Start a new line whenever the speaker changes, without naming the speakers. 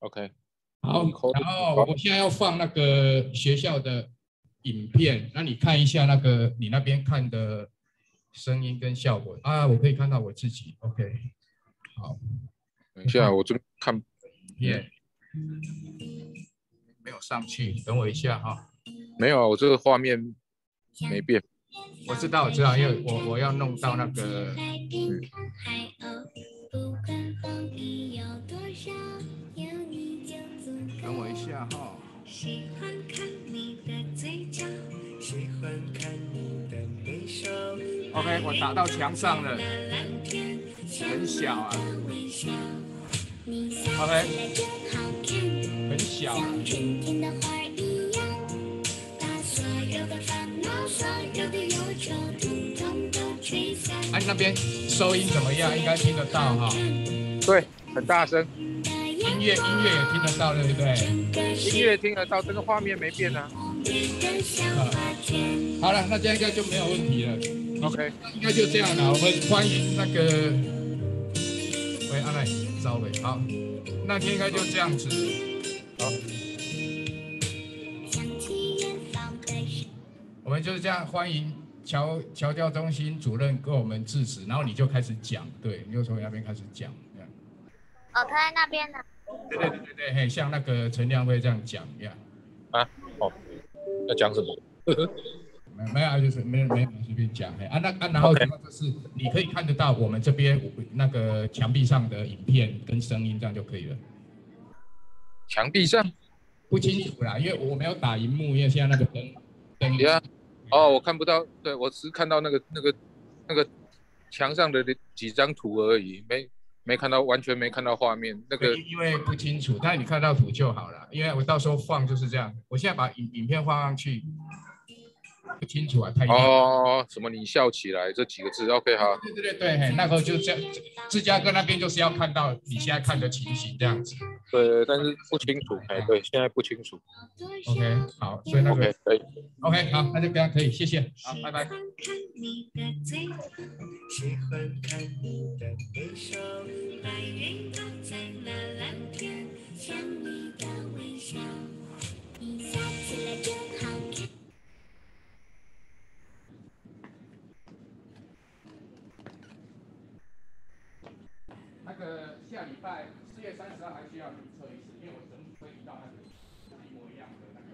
OK，
好，然后我现在要放那个学校的影片，那你看一下那个你那边看的声音跟效果啊，我可以看到我自己。OK， 好，
等一下，我这边看
影片没有上去，等我一下哈。
没有啊，我这个画面没变。
我知道，因为我要弄到那个。等我一下哈。喜欢看你的嘴角，喜欢看你的微笑。OK， 我打到墙上了，很小啊。OK， 很小啊。哎，那边收音怎么样？应该听得到哈。
对，很大声。
音乐也听得到，对不对？
音乐听得到，这个画面没变啊。
好了，那这样应该就没有问题了。
OK，
应该就这样了。我们欢迎那个，喂，阿赖，稍微好，那天应该就这样子。
好，
我们就是这样欢迎侨教中心主任跟我们致辞，然后你就开始讲，对，你就从那边开始讲，这样。
哦，他在那边呢。
对，嘿，像那个陈亮会这样讲一样。
啊，哦，要讲什么？
没有，就是没有随便讲，嘿啊，然后主要就是你可以看得到我们这边那个墙壁上的影片跟声音，这样就可以了。
墙壁上
不清楚啦，因为我没有打荧幕，因为现在那个灯。
呀，哦，我看不到，对我只看到那个墙上的几张图而已，没看到，完全没看到画面。那个
因为不清楚，但你看到图就好了。因为我到时候放就是这样，我现在把影片放上去，不清楚啊，太亮。
哦，什么你笑起来这几个字 ，OK， 好。
对，嘿，那个就这样，芝加哥那边就是要看到你现在看的情形这样子。
对，但是不清楚，哎，对，现在不清楚。
OK， 好，所以那个
OK 可以。
OK， 好，那就这样可以，谢谢，好，拜拜。那个下礼拜4月30号还需要你测一次，因为我整体会移到那个一模一样的那个。